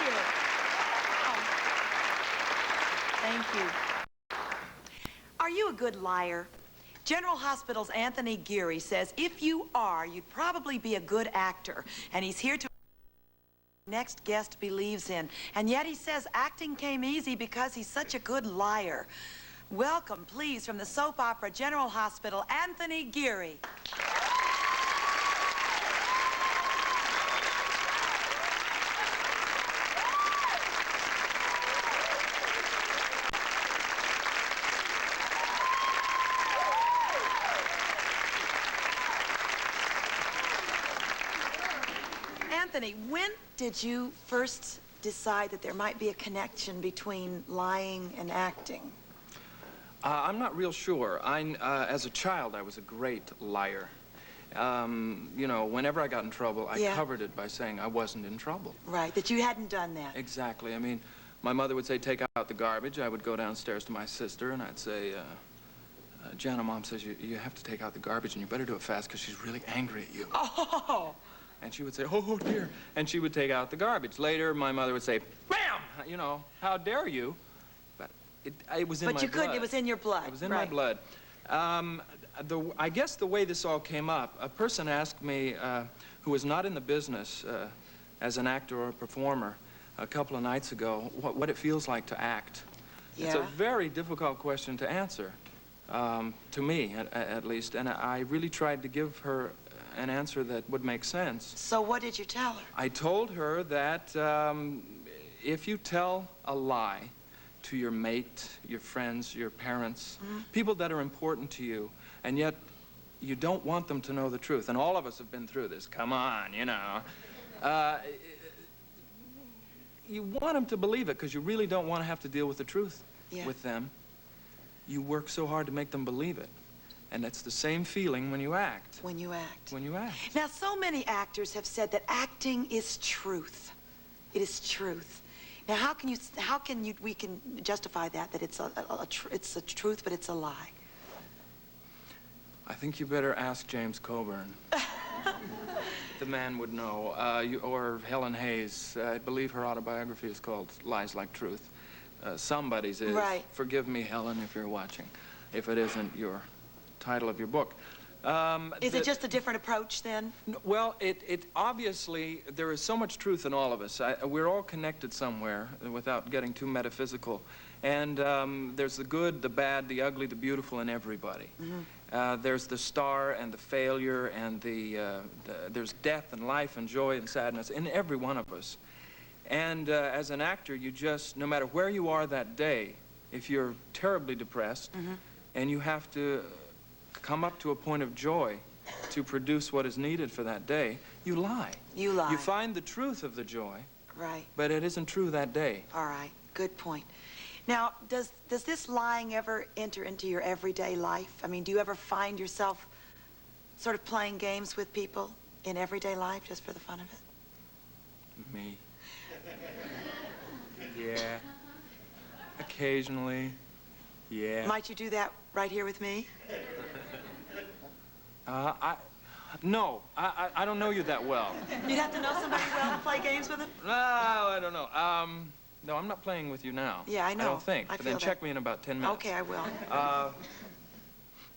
you. Oh. Thank you. Are you a good liar? General Hospital's Anthony Geary says if you are, you'd probably be a good actor. And he's here to next guest believes in. And yet he says acting came easy because he's such a good liar. Welcome, please, from the soap opera General Hospital, Anthony Geary. Anthony, when did you first decide that there might be a connection between lying and acting? I'm not real sure. As a child, I was a great liar. You know, whenever I got in trouble, I covered it by saying I wasn't in trouble. Right, that you hadn't done that. Exactly. I mean, my mother would say, take out the garbage. I would go downstairs to my sister, and I'd say, Jana, Mom says you have to take out the garbage, and you better do it fast, because she's really angry at you. Oh! And she would say, oh, dear. And she would take out the garbage. Later, my mother would say, bam! You know, how dare you? But it was in my blood. But you couldn't, it was in your blood. It was in my blood. I guess the way this all came up, a person asked me, who was not in the business as an actor or a performer, a couple of nights ago, what it feels like to act. Yeah. It's a very difficult question to answer, to me, at least. And I really tried to give her an answer that would make sense. So what did you tell her? I told her that if you tell a lie to your mate, your friends, your parents, people that are important to you, and yet you don't want them to know the truth, and all of us have been through this, come on, you know. You want them to believe it because you really don't want to have to deal with the truth with them. You work so hard to make them believe it. And it's the same feeling when you act. When you act. When you act. Now, so many actors have said that acting is truth. It is truth. Now, how can we can justify that it's a truth, but it's a lie? I think you better ask James Coburn. The man would know. Or Helen Hayes. I believe her autobiography is called Lies Like Truth. Somebody's is. Right. Forgive me, Helen, if you're watching. If it isn't your title of your book. Is it just a different approach, then? Well, it obviously, there is so much truth in all of us. We're all connected somewhere, without getting too metaphysical. And there's the good, the bad, the ugly, the beautiful in everybody. There's the star and the failure, and there's death and life and joy and sadness in every one of us. And as an actor, you just, no matter where you are that day, if you're terribly depressed, and you have to come up to a point of joy to produce what is needed for that day, you lie. You lie. You find the truth of the joy. Right. But it isn't true that day. All right. Good point. Now, does this lying ever enter into your everyday life? I mean, do you ever find yourself sort of playing games with people in everyday life just for the fun of it? Me? Yeah. Occasionally. Yeah. Might you do that right here with me? No, I don't know you that well. You'd have to know somebody well to play games with him? No, I don't know. No, I'm not playing with you now. Yeah, I know. I don't think. But then check me in about 10 minutes. Okay, I will.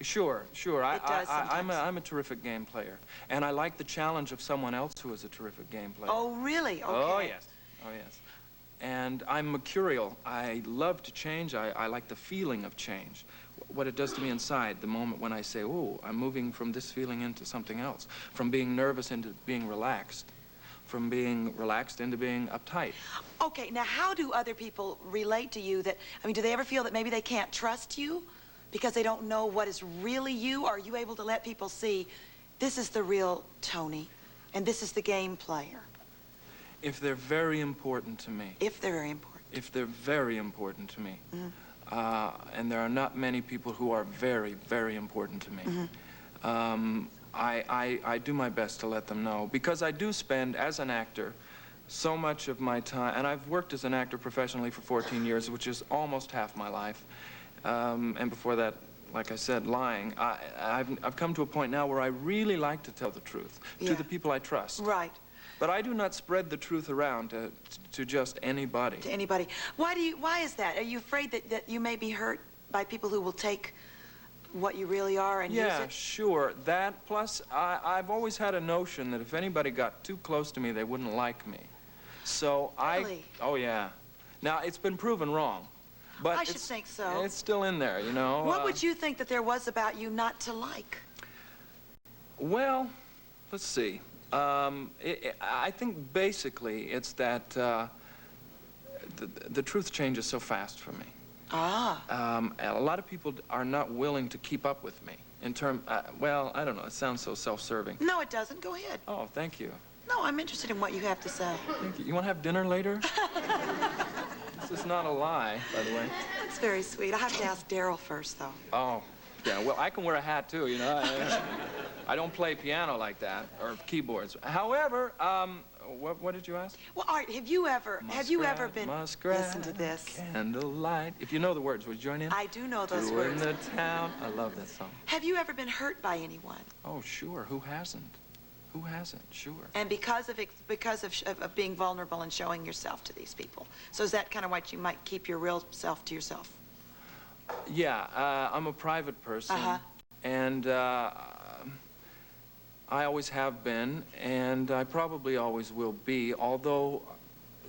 Sure. It does sometimes. I'm a terrific game player. And I like the challenge of someone else who is a terrific game player. Oh, really? Okay. Oh, yes. Oh, yes. And I'm mercurial. I love to change. I like the feeling of change. What it does to me inside, the moment when I say, oh, I'm moving from this feeling into something else. From being nervous into being relaxed. From being relaxed into being uptight. Okay, now how do other people relate to you that, I mean, do they ever feel that maybe they can't trust you because they don't know what is really you? Or are you able to let people see, this is the real Toni, and this is the game player? If they're very important to me. If they're very important. If they're very important to me. And there are not many people who are very, very important to me. I do my best to let them know, because I do spend, as an actor, so much of my time, and I've worked as an actor professionally for 14 years, which is almost half my life. And before that, like I said, lying. I've come to a point now where I really like to tell the truth to the people I trust. Right. But I do not spread the truth around to just anybody. To anybody. Why is that? Are you afraid that you may be hurt by people who will take what you really are and use it? Yeah, sure. That, plus, I've always had a notion that if anybody got too close to me, they wouldn't like me. So Really? Oh, yeah. Now, it's been proven wrong. But I should think so. It's still in there, you know. What would you think that there was about you not to like? Well, let's see. I think basically it's that the truth changes so fast for me. Ah. And a lot of people are not willing to keep up with me in well, I don't know, it sounds so self-serving. No, it doesn't. Go ahead. Oh, thank you. No, I'm interested in what you have to say. Thank you. You want to have dinner later? This is not a lie, by the way. That's very sweet. I have to ask Daryl first, though. Oh, yeah, well, I can wear a hat, too, you know. I don't play piano like that, or keyboards. However, what did you ask? Well, Art, have you ever been... Muskrat, listen to this. Candlelight. If you know the words, would you join in? I do know those Two words. in the town. I love that song. Have you ever been hurt by anyone? Oh, sure. Who hasn't? Who hasn't? Sure. And because of being vulnerable and showing yourself to these people. So is that kind of why you might keep your real self to yourself? Yeah, I'm a private person. Uh-huh. And I always have been, and I probably always will be, although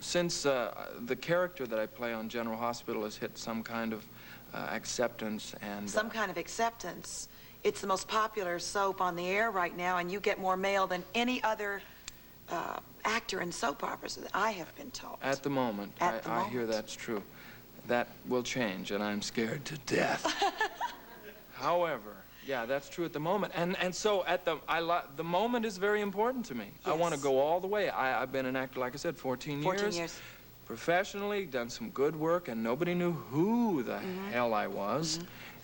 since the character that I play on General Hospital has hit some kind of acceptance and... Some kind of acceptance. It's the most popular soap on the air right now, and you get more mail than any other actor in soap operas that I have been told. At the moment. I hear that's true. That will change, and I'm scared to death. However, yeah, that's true at the moment. And so at the moment is very important to me. Yes. I want to go all the way. I've been an actor, like I said, 14 years. 14 years. Professionally, done some good work, and nobody knew who the hell I was.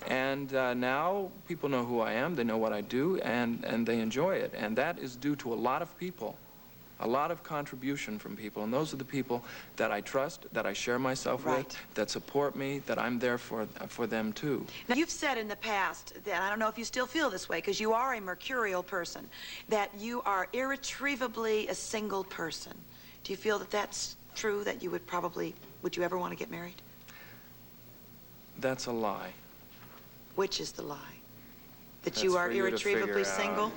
And now people know who I am, they know what I do, and they enjoy it. And that is due to a lot of people, a lot of contribution from people. And those are the people that I trust, that I share myself with, that support me, that I'm there for them too. Now, you've said in the past that, I don't know if you still feel this way, because you are a mercurial person, that you are irretrievably a single person. Do you feel that that's true, that you would you ever want to get married? That's a lie. Which is the lie? That That's you are for you to irretrievably figure out. single?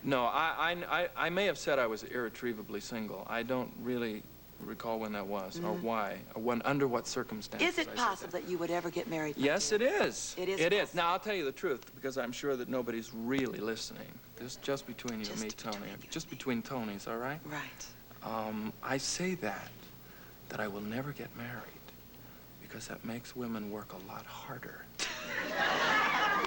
No, I may have said I was irretrievably single. I don't really recall when that was, or why, or under what circumstances. Is it possible that you would ever get married? Yes, it is. It is. It is. Now, I'll tell you the truth, because I'm sure that nobody's really listening. This is just between you and me, Toni. Just between Tonys, all right? Right. I say that I will never get married, because that makes women work a lot harder.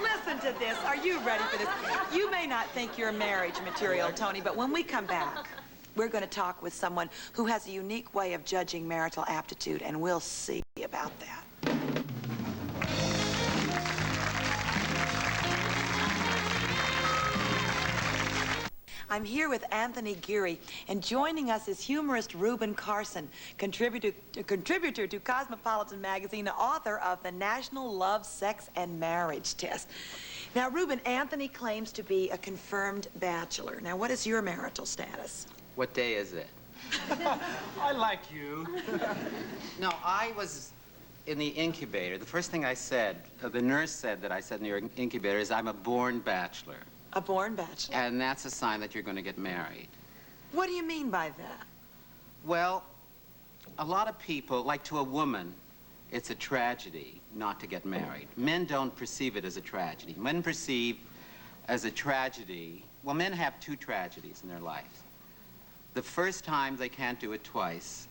Listen to this. Are you ready for this? You may not think you're marriage material, Toni, but when we come back, we're going to talk with someone who has a unique way of judging marital aptitude, and we'll see about that. I'm here with Anthony Geary, and joining us is humorist Reuben Carson, contributor to Cosmopolitan magazine, the author of the National Love, Sex, and Marriage Test. Now, Reuben, Anthony claims to be a confirmed bachelor. Now, what is your marital status? What day is it? I like you. No, I was in the incubator. The first thing I said, the nurse said that I said in the incubator is I'm a born bachelor. A born bachelor? And that's a sign that you're going to get married. What do you mean by that? Well, a lot of people, like to a woman, it's a tragedy not to get married. Men don't perceive it as a tragedy. Men perceive as a tragedy, well, men have two tragedies in their lives. The first time they can't do it twice,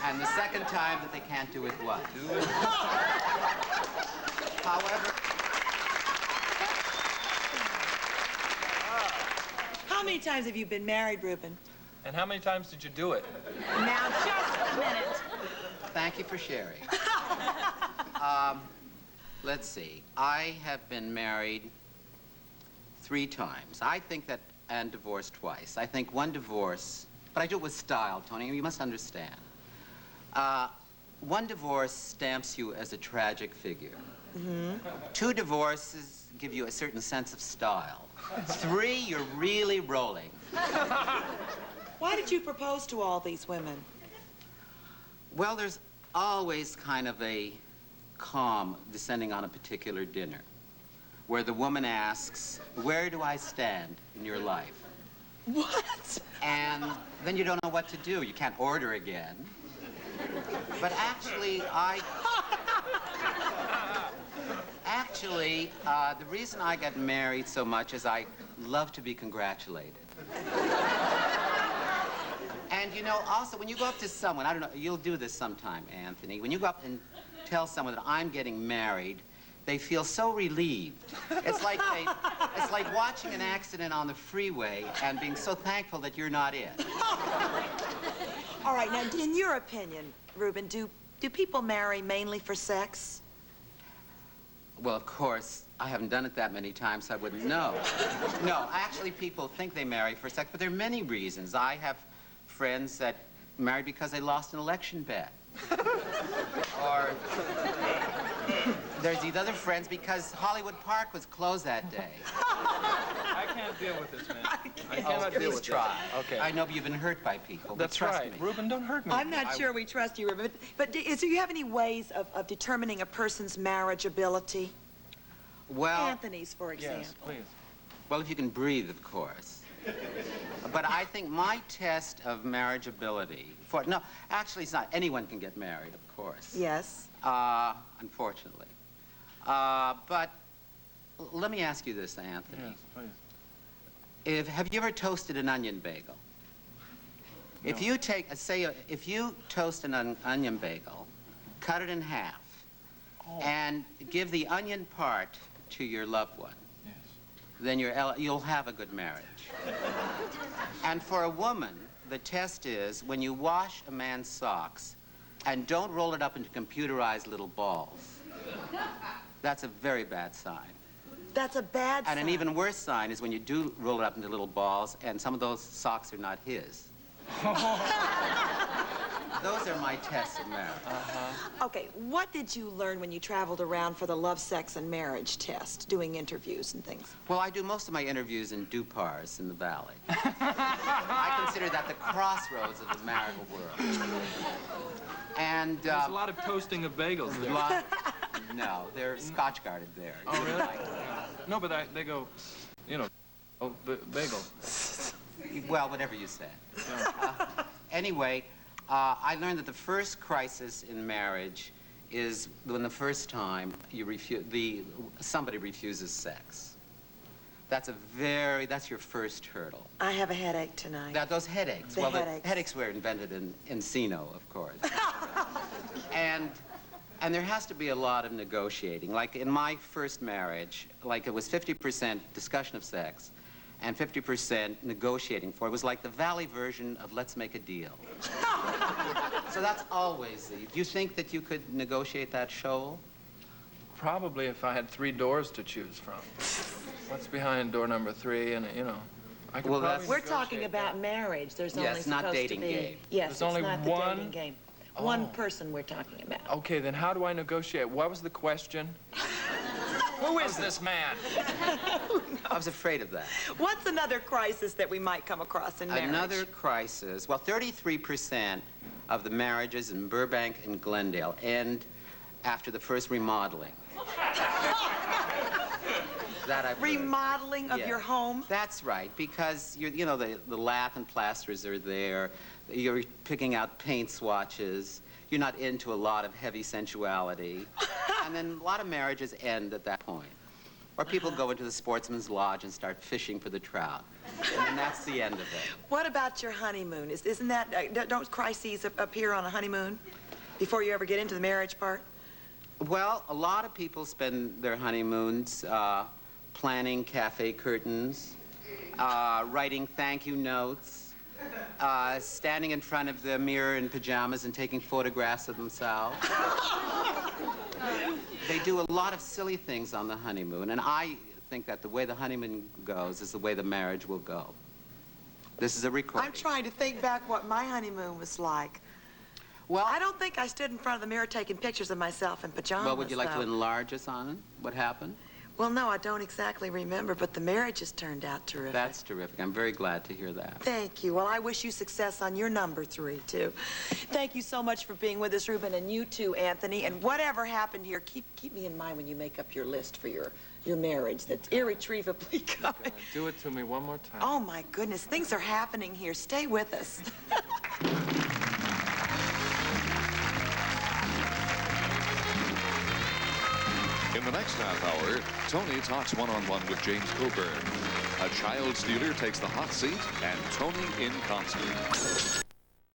and the second time that they can't do it what? However, how many times have you been married, Reuben? And how many times did you do it? Now, just a minute. thank you for sharing. Let's see. I have been married 3 times. I think that, and divorced twice. I think one divorce, but I do it with style, Toni. You must understand. One divorce stamps you as a tragic figure. 2 divorces give you a certain sense of style. 3, you're really rolling. Why did you propose to all these women? Well, there's always kind of a calm descending on a particular dinner where the woman asks, where do I stand in your life? What? And then you don't know what to do. You can't order again. But actually, the reason I got married so much is I love to be congratulated. And you know, also, when you go up to someone, I don't know, you'll do this sometime, Anthony. When you go up and tell someone that I'm getting married, they feel so relieved. It's like watching an accident on the freeway and being so thankful that you're not it. All right, now, in your opinion, Reuben, do people marry mainly for sex? Well, of course, I haven't done it that many times, so I wouldn't know. No, actually, people think they marry for sex, but there are many reasons. I have friends that married because they lost an election bet. Or there's these other friends because Hollywood Park was closed that day. I can't deal with this, man. I cannot deal with try. this. Okay. I know you've been hurt by people, but That's trust right. me. Reuben, don't hurt me. I'm not sure we trust you, Reuben, but do you have any ways of determining a person's marriageability? Well, Anthony's, for example. Yes, please. well, if you can breathe, of course. But I think my test of marriageability no, actually, it's not. Anyone can get married, of course. Yes. Unfortunately. But let me ask you this, Anthony. Yes, please. Have you ever toasted an onion bagel? No. If you take, if you toast an onion bagel, cut it in half, and give the onion part to your loved one, Yes. then you'll have a good marriage. And for a woman, the test is when you wash a man's socks and don't roll it up into computerized little balls. That's a very bad sign. That's a bad sign. And an even worse sign is when you do roll it up into little balls and some of those socks are not his. Those are my tests of marriage. Okay, what did you learn when you traveled around for the love, sex, and marriage test, doing interviews and things? Well, I do most of my interviews in Dupars in the valley. I consider that the crossroads of the marital world. And There's a lot of toasting of bagels there. no, they're Scotch guarded there. Oh, really? No, but they go, you know, bagel. Well, whatever you said. Yeah. Anyway, I learned that the first crisis in marriage is when the first time somebody refuses sex. That's your first hurdle. I have a headache tonight. Those headaches. The headaches. The headaches were invented in Encino, of course. and there has to be a lot of negotiating. Like in my first marriage, like it was 50% discussion of sex and 50% negotiating for it. It was like the Valley version of Let's Make a Deal. So that's always do you think that you could negotiate that shoal? Probably if I had 3 doors to choose from. What's behind door number 3? And, you know, I could Well, probably We're negotiate talking about that. marriage. There's Yes, only not supposed dating to be. game. Yes, There's it's only not the one? dating game. Oh. One person we're talking about. Okay, then how do I negotiate? What was the question? Who is this man? I was afraid of that. What's another crisis that we might come across in marriage? Another crisis. Well, 33% of the marriages in Burbank and Glendale end after the first remodeling. That I've heard. Remodeling of Yeah. your home? That's right, because you know the lath and plasters are there. You're picking out paint swatches. You're not into a lot of heavy sensuality. And then a lot of marriages end at that point. Or people go into the sportsman's lodge and start fishing for the trout. And that's the end of it. What about your honeymoon? Isn't that, don't crises appear on a honeymoon before you ever get into the marriage part? Well, a lot of people spend their honeymoons planning cafe curtains, writing thank you notes, standing in front of the mirror in pajamas and taking photographs of themselves. They do a lot of silly things on the honeymoon, and I think that the way the honeymoon goes is the way the marriage will go. This is a recording. I'm trying to think back what my honeymoon was like. Well, I don't think I stood in front of the mirror taking pictures of myself in pajamas, well, would you like to though. enlarge us on what happened? Well, no, I don't exactly remember, but the marriage has turned out terrific. That's terrific. I'm very glad to hear that. Thank you. Well, I wish you success on your number 3, too. Thank you so much for being with us, Ruben, and you too, Anthony. And whatever happened here, keep me in mind when you make up your list for your marriage that's irretrievably coming. Do it to me one more time. Oh, my goodness. Things are happening here. Stay with us. In the next half hour, Toni talks one-on-one with James Coburn. A child stealer takes the hot seat, and Toni in concert.